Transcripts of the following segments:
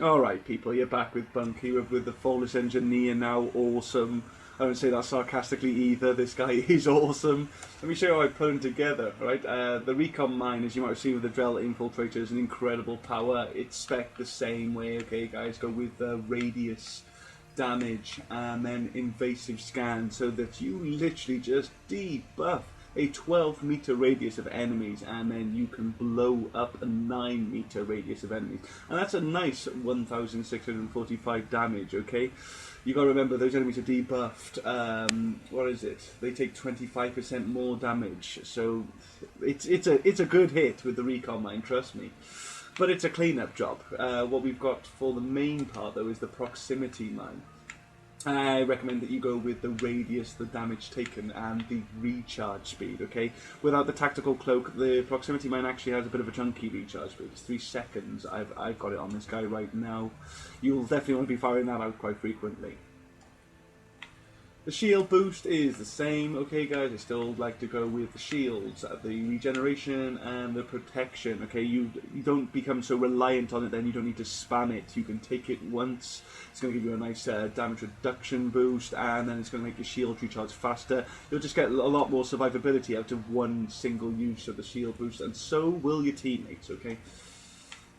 Alright people, you're back with Bunky, with the Volus Engineer now, awesome. I don't say that sarcastically either, this guy is awesome. Let me show you how I put him together, right? The recon mine, as you might have seen with the Drell Infiltrator, is an incredible power. It's spec the same way, okay guys, go with radius damage and then invasive scan, so that you literally just debuff a 12-meter radius of enemies, and then you can blow up a 9-meter radius of enemies. And that's a nice 1,645 damage, okay? You gotta remember, those enemies are debuffed. What is it? They take 25% more damage, so it's a good hit with the recon mine, trust me. But it's a cleanup job. What we've got for the main part, though, is the proximity mine. I recommend that you go with the radius, the damage taken, and the recharge speed, okay? Without the tactical cloak, the proximity mine actually has a bit of a chunky recharge speed. It's 3 seconds. I've got it on this guy right now. You'll definitely want to be firing that out quite frequently. The shield boost is the same, okay guys, I still like to go with the shields, the regeneration and the protection, okay, you don't become so reliant on it then, you don't need to spam it, you can take it once, it's going to give you a nice damage reduction boost, and then it's going to make your shield recharge faster. You'll just get a lot more survivability out of one single use of the shield boost, and so will your teammates, okay.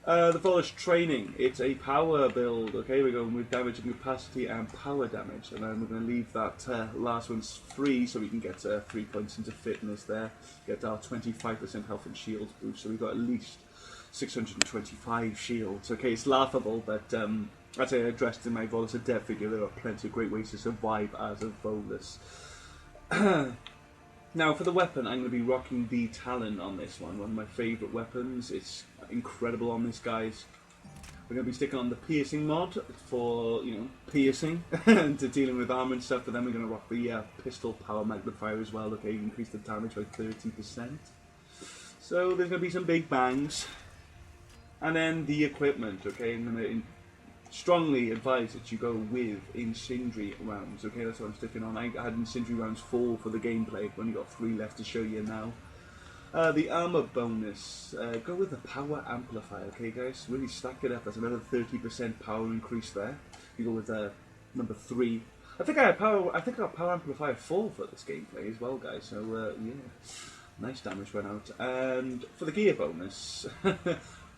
The Volus training, it's a power build, okay, we're going with damage and capacity and power damage, and then we're going to leave that last one's free so we can get 3 points into fitness there, get our 25% health and shield boost, so we've got at least 625 shields, okay, it's laughable, but as I addressed in my Volus Adept video, there are plenty of great ways to survive as a Volus. Now for the weapon, I'm going to be rocking the Talon on this one of my favourite weapons. It's incredible on this, guys. We're going to be sticking on the piercing mod for, you know, piercing and to dealing with armor and stuff, but then we're going to rock the pistol power magnifier as well, okay, increase the damage by 30%. So there's going to be some big bangs. And then the equipment, okay, I'm going to strongly advise that you go with incendiary rounds, okay, that's what I'm sticking on. I had incendiary rounds 4 for the gameplay, I've only got 3 left to show you now. The armor bonus, go with the power amplifier, okay guys, really stack it up, that's another 30% power increase there. You go with number 3. I think I got power amplifier 4 for this gameplay as well, guys, so yeah, nice damage went out. And for the gear bonus,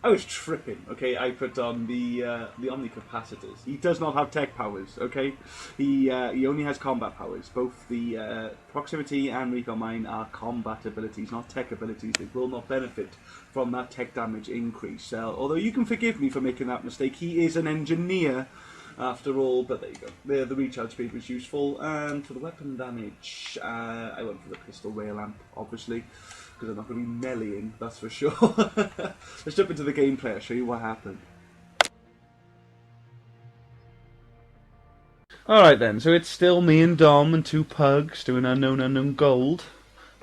I was tripping, okay, I put on the Omni capacitors. He does not have tech powers, okay? He only has combat powers. Both the proximity and recon mine are combat abilities, not tech abilities. They will not benefit from that tech damage increase. Although you can forgive me for making that mistake, he is an engineer after all, but there you go. The recharge speed was useful. And for the weapon damage, I went for the pistol rail lamp, obviously, because I'm not going to be meleeing, that's for sure. Let's jump into the gameplay, I'll show you what happened. Alright then, so it's still me and Dom and 2 pugs doing unknown gold.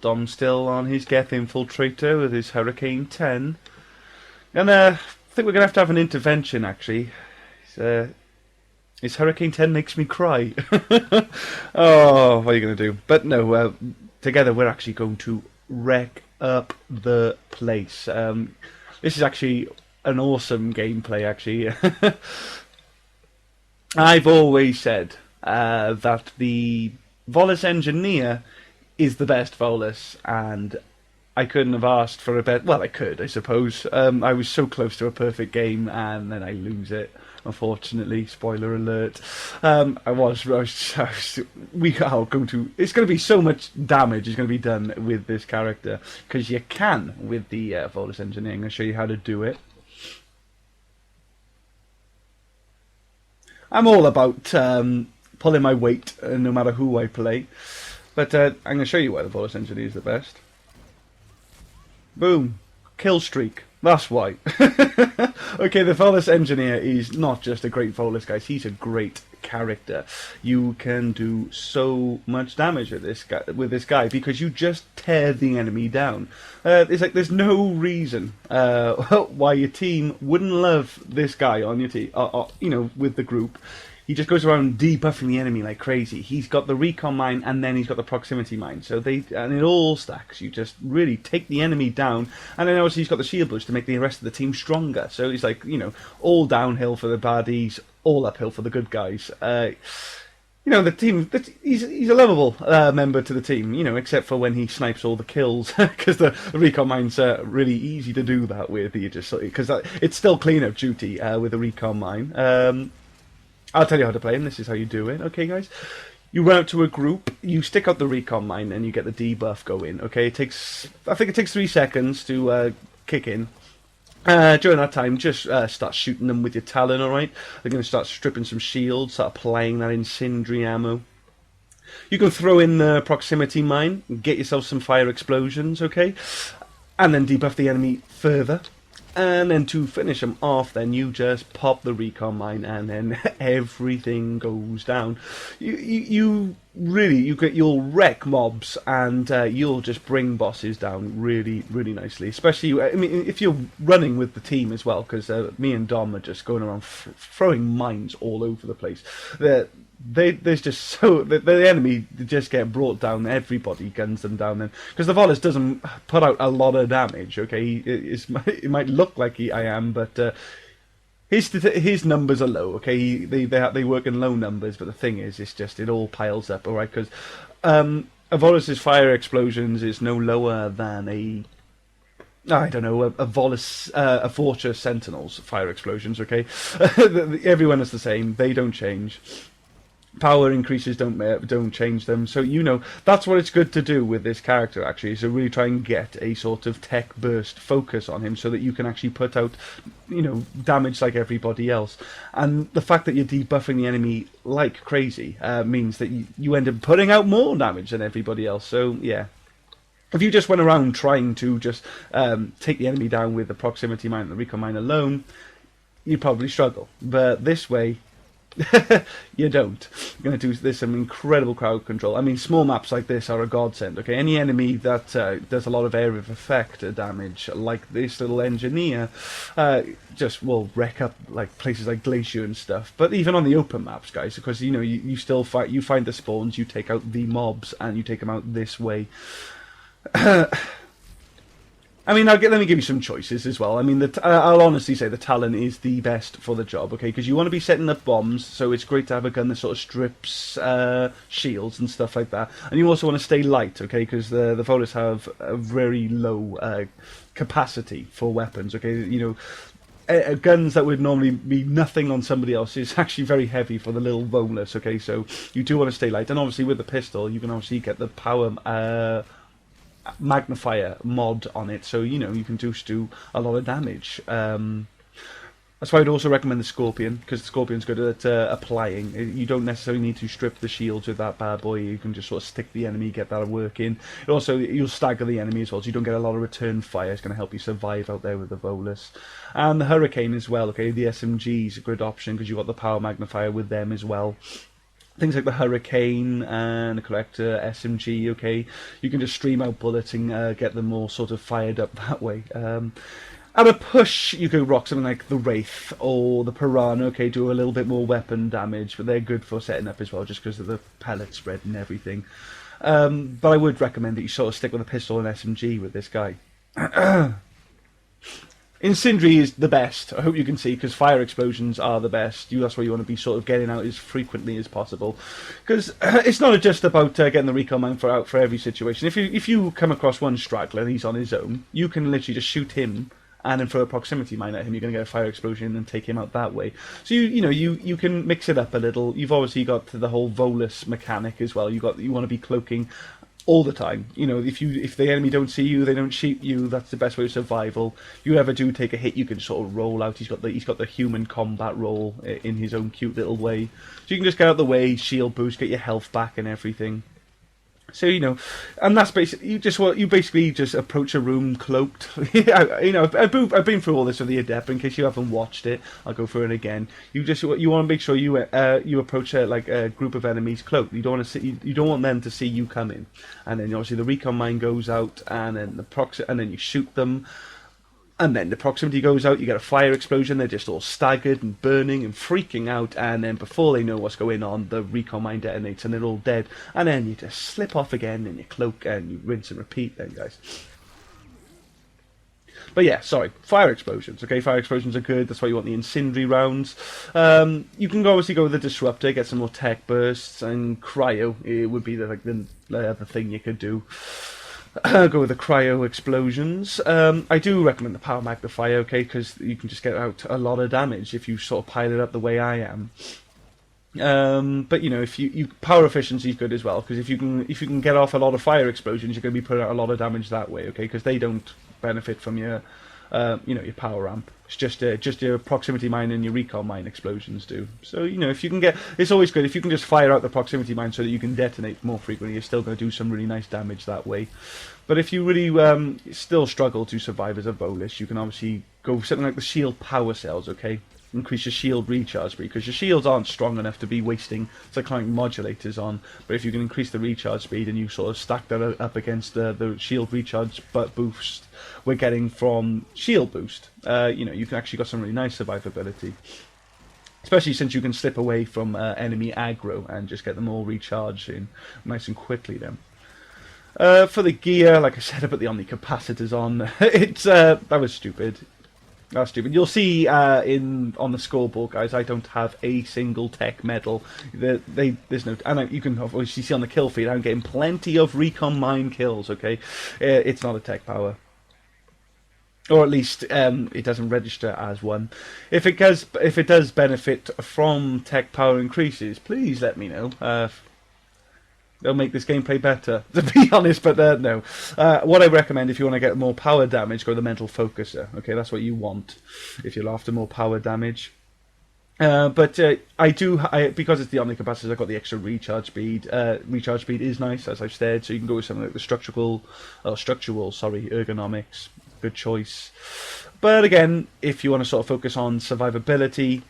Dom's still on his Geth Infiltrator with his Hurricane 10. And I think we're going to have an intervention, actually. His Hurricane 10 makes me cry. Oh, what are you going to do? But no, together we're actually going to wreck up the place. This is actually an awesome gameplay, actually. I've always said that the Volus Engineer is the best Volus, and I couldn't have asked for a better... Well, I could, I suppose. I was so close to a perfect game, and then I lose it. Unfortunately, spoiler alert. It's going to be so much damage is going to be done with this character, because you can with the Volus Engineering. I'll show you how to do it. I'm all about pulling my weight, no matter who I play. But I'm going to show you why the Volus Engineer is the best. Boom. Kill streak. That's why. Okay, the Volus Engineer is not just a great Volus, guys. He's a great character. You can do so much damage with this guy because you just tear the enemy down. It's like there's no reason why your team wouldn't love this guy on your team. You know, with the group. he just goes around debuffing the enemy like crazy. He's got the recon mine, and then he's got the proximity mine. So and it all stacks. You just really take the enemy down, and then obviously he's got the shield boost to make the rest of the team stronger. So it's like, you know, all downhill for the baddies, all uphill for the good guys. You know, the team, he's a lovable member to the team, you know, except for when he snipes all the kills, because the recon mine's really easy to do that with. You just, because it's still clean-up duty with the recon mine. I'll tell you how to play him. This is how you do it. Okay, guys? You run out to a group, you stick out the recon mine, and you get the debuff going. Okay, I think it takes 3 seconds to kick in. During that time, just start shooting them with your talon, alright? They're going to start stripping some shields, start applying that incendiary ammo. You can throw in the proximity mine, get yourself some fire explosions, okay? And then debuff the enemy further. And then to finish them off, then you just pop the recon mine, and then everything goes down. You'll wreck mobs, and you'll just bring bosses down really, really nicely. Especially, I mean, if you're running with the team as well, because me and Dom are just going around throwing mines all over the place. There's just the enemy just get brought down. Everybody guns them down then, because the Volus doesn't put out a lot of damage. Okay, it might look like I am, but his numbers are low. Okay, they work in low numbers, but the thing is, it's just it all piles up. All right, because a Volus's fire explosions is no lower than I don't know, a Volus, a Fortress Sentinel's fire explosions. Okay, everyone is the same. They don't change. Power increases don't change them, so you know that's what it's good to do with this character actually. So really try and get a sort of tech burst focus on him, so that you can actually put out, you know, damage like everybody else. And the fact that you're debuffing the enemy like crazy means that you end up putting out more damage than everybody else. So yeah. If you just went around trying to just take the enemy down with the proximity mine and the recon mine alone, you'd probably struggle. But this way, you don't. You're going to do this some incredible crowd control. I mean, small maps like this are a godsend. Okay, any enemy that does a lot of area of effect damage, like this little engineer, just will wreck up like places like Glacier and stuff. But even on the open maps, guys, because you know you still fight. You find the spawns, you take out the mobs, and you take them out this way. I mean, let me give you some choices as well. I mean, I'll honestly say the Talon is the best for the job, okay? Because you want to be setting up bombs, so it's great to have a gun that sort of strips shields and stuff like that. And you also want to stay light, okay? Because the Volus have a very low capacity for weapons, okay? You know, guns that would normally be nothing on somebody else is actually very heavy for the little Volus, okay? So you do want to stay light. And obviously with the pistol, you can obviously get the power magnifier mod on it, so you know you can just do a lot of damage. That's why I'd also recommend the Scorpion, because the Scorpion's good at applying. You don't necessarily need to strip the shields with that bad boy. You can just sort of stick the enemy, get that working. Also, you'll stagger the enemy as well, so you don't get a lot of return fire. It's going to help you survive out there with the Volus. And the Hurricane as well, okay? The SMG is a good option, because you've got the power magnifier with them as well. Things like the Hurricane and the Collector, SMG, okay? You can just stream out bullets and get them all sort of fired up that way. At a push, you could rock something like the Wraith or the Piranha, okay? Do a little bit more weapon damage, but they're good for setting up as well, just because of the pellet spread and everything. But I would recommend that you sort of stick with a pistol and SMG with this guy. Incendiary is the best, I hope you can see, because fire explosions are the best. That's why you want to be sort of getting out as frequently as possible. Because it's not just about getting the recon mine out for every situation. If you come across one straggler and he's on his own, you can literally just shoot him and then throw a proximity mine at him. You're going to get a fire explosion and take him out that way. So you can mix it up a little. You've obviously got the whole Volus mechanic as well. You want to be cloaking all the time. You know, if the enemy don't see you, they don't shoot you. That's the best way of survival. If you ever do take a hit, you can sort of roll out. He's got the human combat roll in his own cute little way. So you can just get out of the way, shield boost, get your health back and everything. So and that's basically you basically just approach a room cloaked. I've been through all this with the Adept. In case you haven't watched it, I'll go through it again. You want to make sure you approach like a group of enemies cloaked. You don't want them to see you coming. And then obviously the recon mine goes out, and then and then you shoot them. And then the proximity goes out, you get a fire explosion, they're just all staggered and burning and freaking out, and then before they know what's going on, the recon mine detonates and they're all dead. And then you just slip off again in your cloak and you rinse and repeat then, guys. But yeah, sorry, fire explosions. Okay, fire explosions are good, that's why you want the incendiary rounds. You can obviously go with the disruptor, get some more tech bursts, and cryo, it would be the other thing you could do. Go with the cryo explosions. I do recommend the power magnifier, okay, because you can just get out a lot of damage if you sort of pile it up the way I am. But you know, if you power efficiency is good as well, because if you can get off a lot of fire explosions, you're going to be putting out a lot of damage that way, okay, because they don't benefit from your your power ramp. It's just your proximity mine and your recon mine explosions do. So you know, if you can get, it's always good if you can just fire out the proximity mine so that you can detonate more frequently. You're still going to do some really nice damage that way. But if you really still struggle to survive as a Volus, you can obviously go for something like the shield power cells. Okay, increase your shield recharge speed, because your shields aren't strong enough to be wasting cyclonic modulators on. But if you can increase the recharge speed and you sort of stack that up against the shield recharge boost we're getting from shield boost, you can actually got some really nice survivability. Especially since you can slip away from enemy aggro and just get them all recharged in nice and quickly then. For the gear, like I said, I put the Omni capacitors on. That was stupid. That's stupid. You'll see on the scoreboard, guys, I don't have a single tech medal. There's no, and you can obviously see on the kill feed, I'm getting plenty of recon mine kills. Okay, it's not a tech power, or at least it doesn't register as one. If it does benefit from tech power increases, please let me know. They'll make this gameplay better, to be honest, but no. What I recommend, if you want to get more power damage, go the mental focuser. Okay, that's what you want if you're after more power damage. But because it's the Omni capacitors, I've got the extra recharge speed. Recharge speed is nice, as I've said, so you can go with something like the structural ergonomics. Good choice. But again, if you want to sort of focus on survivability,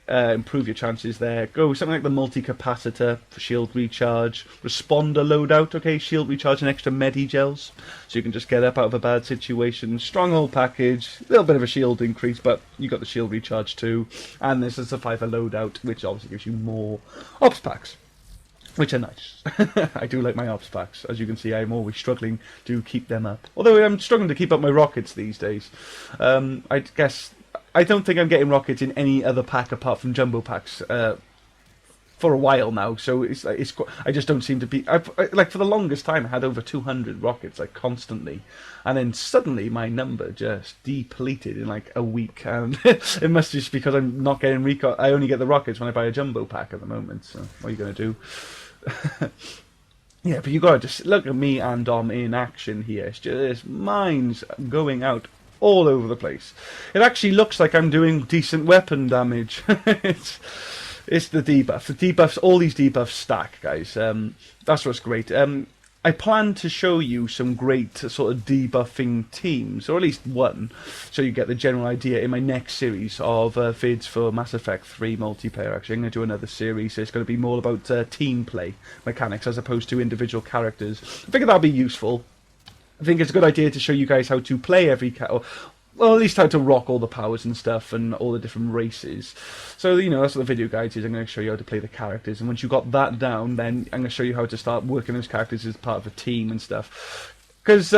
improve your chances there, go with something like the multi-capacitor for shield recharge, responder loadout, okay, shield recharge and extra medi-gels, so you can just get up out of a bad situation, stronghold package, a little bit of a shield increase, but you got the shield recharge too, and there's a survivor loadout, which obviously gives you more ops packs, which are nice. I do like my ops packs. As you can see, I'm always struggling to keep them up. Although I'm struggling to keep up my rockets these days. I guess I don't think I'm getting rockets in any other pack apart from jumbo packs for a while now. So I just don't seem to be. Like for the longest time, I had over 200 rockets, like constantly, and then suddenly my number just depleted in like a week. And it must just because I'm not getting recon. I only get the rockets when I buy a jumbo pack at the moment. So what are you gonna do? Yeah, but you gotta just look at me and Dom in action here. It's just mines going out all over the place. It actually looks like I'm doing decent weapon damage. It's the debuff. The debuffs, all these debuffs stack, guys. That's what's great. I plan to show you some great sort of debuffing teams, or at least one, so you get the general idea in my next series of vids for Mass Effect 3 multiplayer. Actually, I'm going to do another series, so it's going to be more about team play mechanics as opposed to individual characters. I figure that'll be useful. I think it's a good idea to show you guys how to play every well, at least how to rock all the powers and stuff and all the different races. So, that's what the video guide is. I'm going to show you how to play the characters. And once you've got that down, then I'm going to show you how to start working those characters as part of a team and stuff. Because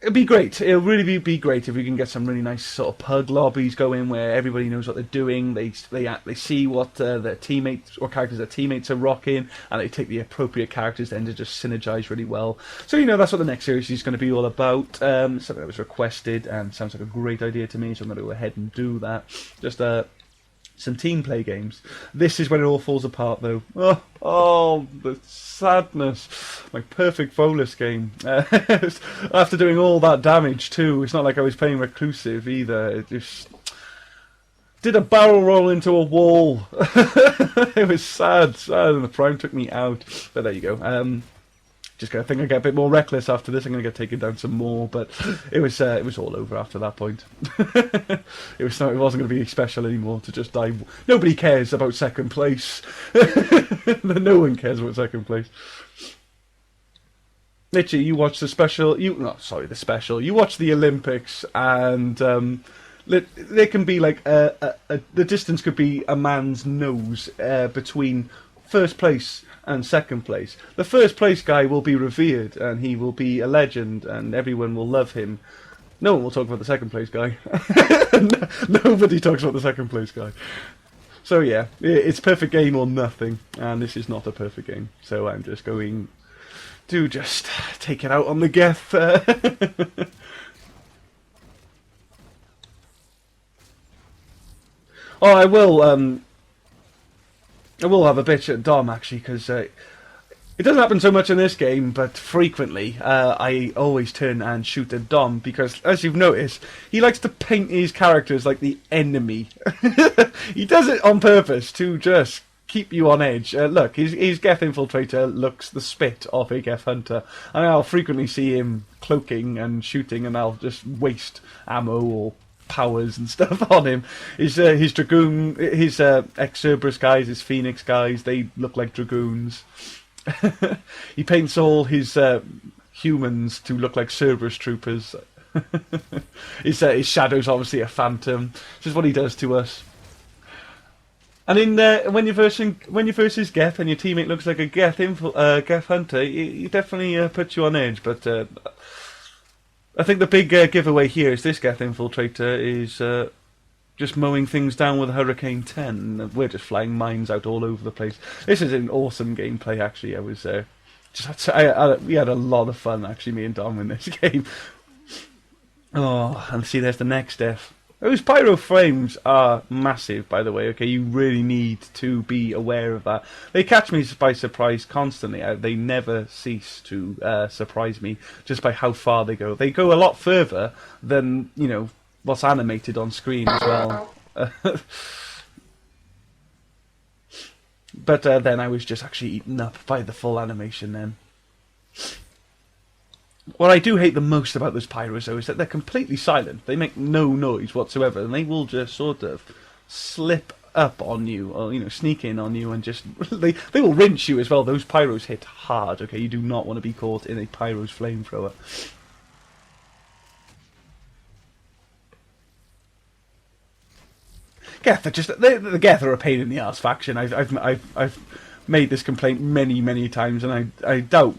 it'd be great. It'll really be great if we can get some really nice sort of pug lobbies going where everybody knows what they're doing. They see what their teammates or characters their teammates are rocking, and they take the appropriate characters then to just synergize really well. So that's what the next series is going to be all about. Something that was requested and sounds like a great idea to me, so I'm going to go ahead and do that. Just some team play games. This is when it all falls apart, though. Oh, the sadness. My perfect Volus game. After doing all that damage, too. It's not like I was playing Reclusive, either. It just did a barrel roll into a wall. It was sad, and the Prime took me out. But there you go. Just gonna think I get a bit more reckless after this. I'm gonna get taken down some more, but it was all over after that point. It wasn't gonna be special anymore to just die. Nobody cares about second place. No one cares about second place. literally, you watch the special. You watch the Olympics, and there can be like the distance could be a man's nose between first place and second place. The first place guy will be revered, and he will be a legend, and everyone will love him. No one will talk about the second place guy. Nobody talks about the second place guy. So yeah, it's perfect game or nothing, and this is not a perfect game. So I'm just going to just take it out on the Geth. Oh, I will have a bitch at Dom actually, because it doesn't happen so much in this game, but frequently I always turn and shoot at Dom, because as you've noticed, he likes to paint his characters like the enemy. He does it on purpose to just keep you on edge. Look, his Geth Infiltrator looks the spit of a Geth Hunter, and I'll frequently see him cloaking and shooting, and I'll just waste ammo or powers and stuff on him. His Dragoon, his ex-Cerberus guys, his Phoenix guys, they look like Dragoons. He paints all his humans to look like Cerberus troopers. His shadow's obviously a phantom. This is what he does to us. And in when you're versus Geth and your teammate looks like a Geth Hunter, he definitely puts you on edge. But I think the big giveaway here is this Geth Infiltrator is just mowing things down with a Hurricane 10. We're just flying mines out all over the place. This is an awesome gameplay, actually. I was we had a lot of fun, actually, me and Dom in this game. Oh, and see, there's the next death. Those pyro frames are massive, by the way, okay? You really need to be aware of that. They catch me by surprise constantly. They never cease to surprise me just by how far they go. They go a lot further than, you know, what's animated on screen as well. But then I was just actually eaten up by the full animation then. What I do hate the most about those pyros, though, is that they're completely silent. They make no noise whatsoever, and they will just sort of slip up on you, or, you know, sneak in on you, and just they will rinse you as well. Those pyros hit hard. Okay, you do not want to be caught in a pyro's flamethrower. Geth are just the Geth are a pain in the arse faction. I've made this complaint many times, and I doubt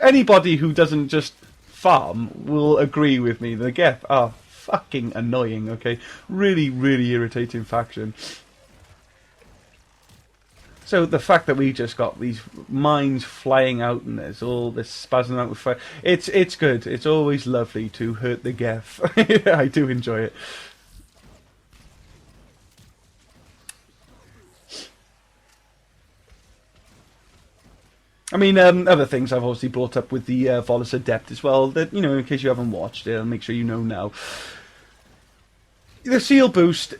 anybody who doesn't just farm will agree with me. The Geth are fucking annoying, okay? Really irritating faction. So the fact that we just got these mines flying out and there's all this spazzing out with fire, it's good. It's always lovely to hurt the Geth. I do enjoy it. I mean, other things I've obviously brought up with the Volus Adept as well, that, you know, in case you haven't watched it, I'll make sure you know now. The seal boost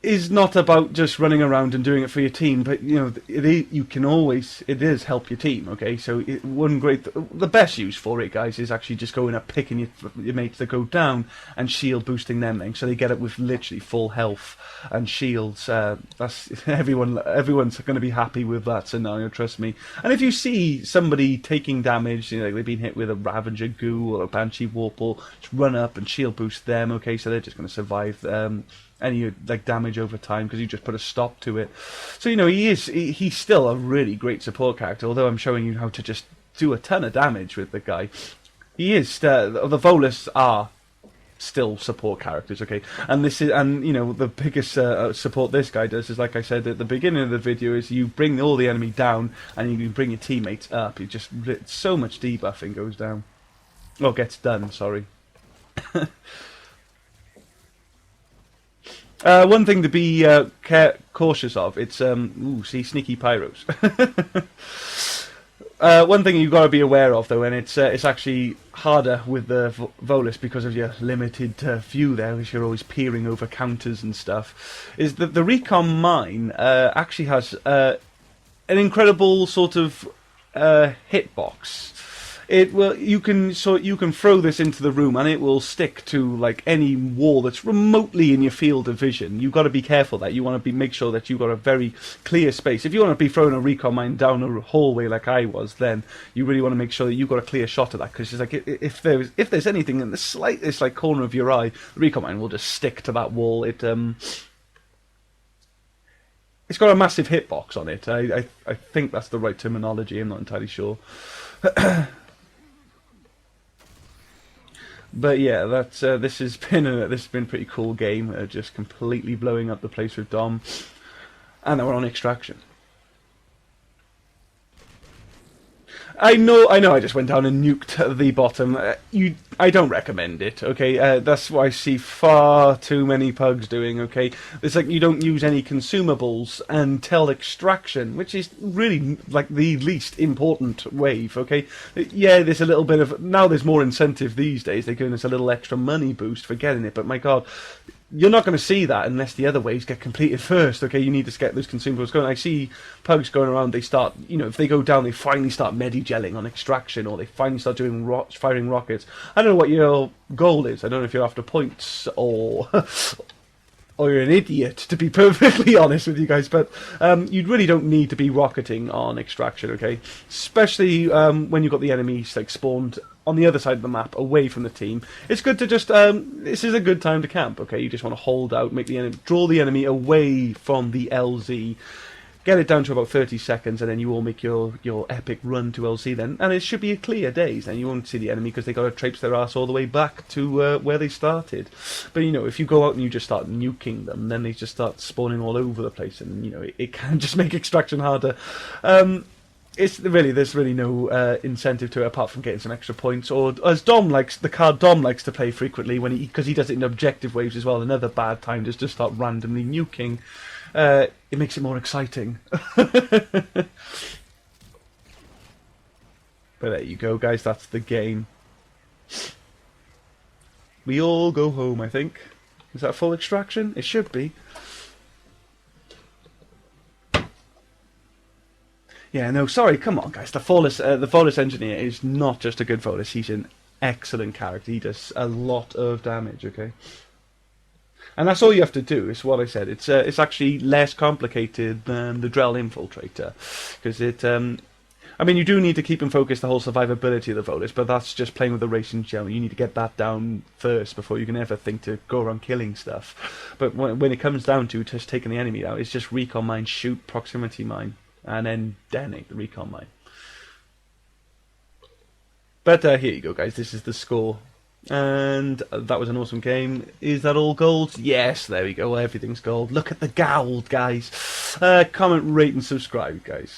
is not about just running around and doing it for your team, but, you know, it does help your team, okay? So the best use for it, guys, is actually just going up, picking your mates that go down and shield boosting them then, so they get it with literally full health and shields. That's everyone's going to be happy with that scenario, trust me. And if you see somebody taking damage, you know, they've been hit with a Ravager Goo or a Bwnci Warple, just run up and shield boost them, okay? So they're just going to survive any like damage over time because you just put a stop to it. So, you know, he's still a really great support character, although I'm showing you how to just do a ton of damage with the guy. He is the Volus are still support characters, okay? And you know, the biggest support this guy does is, like I said at the beginning of the video, is you bring all the enemy down and you bring your teammates up. So much debuffing goes down. Oh, gets done, sorry. One thing to be cautious of, it's see, sneaky pyros. One thing you've got to be aware of, though, and it's actually harder with the Volus because of your limited view there, which you're always peering over counters and stuff, is that the recon mine actually has an incredible sort of hitbox. It will. You can throw this into the room, and it will stick to like any wall that's remotely in your field of vision. You've got to be careful that you want to make sure that you've got a very clear space. If you want to be throwing a recon mine down a hallway like I was, then you really want to make sure that you've got a clear shot of that, because it's like if there's anything in the slightest like corner of your eye, the recon mine will just stick to that wall. It's got a massive hitbox on it. I think that's the right terminology. I'm not entirely sure. But yeah, that's this has been a pretty cool game. Just completely blowing up the place with Dom, and then we're on extraction. I know. I just went down and nuked the bottom. I don't recommend it. Okay, that's what I see far too many pugs doing. Okay, it's like you don't use any consumables until extraction, which is really like the least important wave. Okay, yeah, there's a little bit of now. There's more incentive these days. They're giving us a little extra money boost for getting it. But my God, you're not going to see that unless the other waves get completed first. Okay, you need to get those consumables going. I see pugs going around. They start, if they go down, they finally start medi-gelling on extraction, or they finally start doing firing rockets. I don't know what your goal is. I don't know if you're after points or or you're an idiot, to be perfectly honest with you guys. But you really don't need to be rocketing on extraction. Okay, especially when you've got the enemies like spawned on the other side of the map, away from the team. It's good to just, this is a good time to camp, okay? You just want to hold out, draw the enemy away from the LZ, get it down to about 30 seconds, and then you will make your epic run to LZ then. And it should be a clear days, then you won't see the enemy because they got to traipse their ass all the way back to where they started. But, if you go out and you just start nuking them, then they just start spawning all over the place, and, it can just make extraction harder. There's really no incentive to it apart from getting some extra points, or as Dom likes to play frequently because he does it in objective waves as well. Another bad time is just start randomly nuking. It makes it more exciting. But there you go, guys. That's the game. We all go home, I think. Is that full extraction? It should be. Yeah, no, sorry, come on, guys. The Volus Engineer is not just a good Volus. He's an excellent character. He does a lot of damage, okay? And that's all you have to do, is what I said. It's actually less complicated than the Drell Infiltrator. Because you do need to keep in focus the whole survivability of the Volus, but that's just playing with the race in general. You need to get that down first before you can ever think to go around killing stuff. But when it comes down to just taking the enemy out, it's just recon mine, shoot, proximity mine, and then detonate the recon mine. But here you go, guys. This is the score. And that was an awesome game. Is that all gold? Yes, there we go. Everything's gold. Look at the gold, guys. Comment, rate, and subscribe, guys.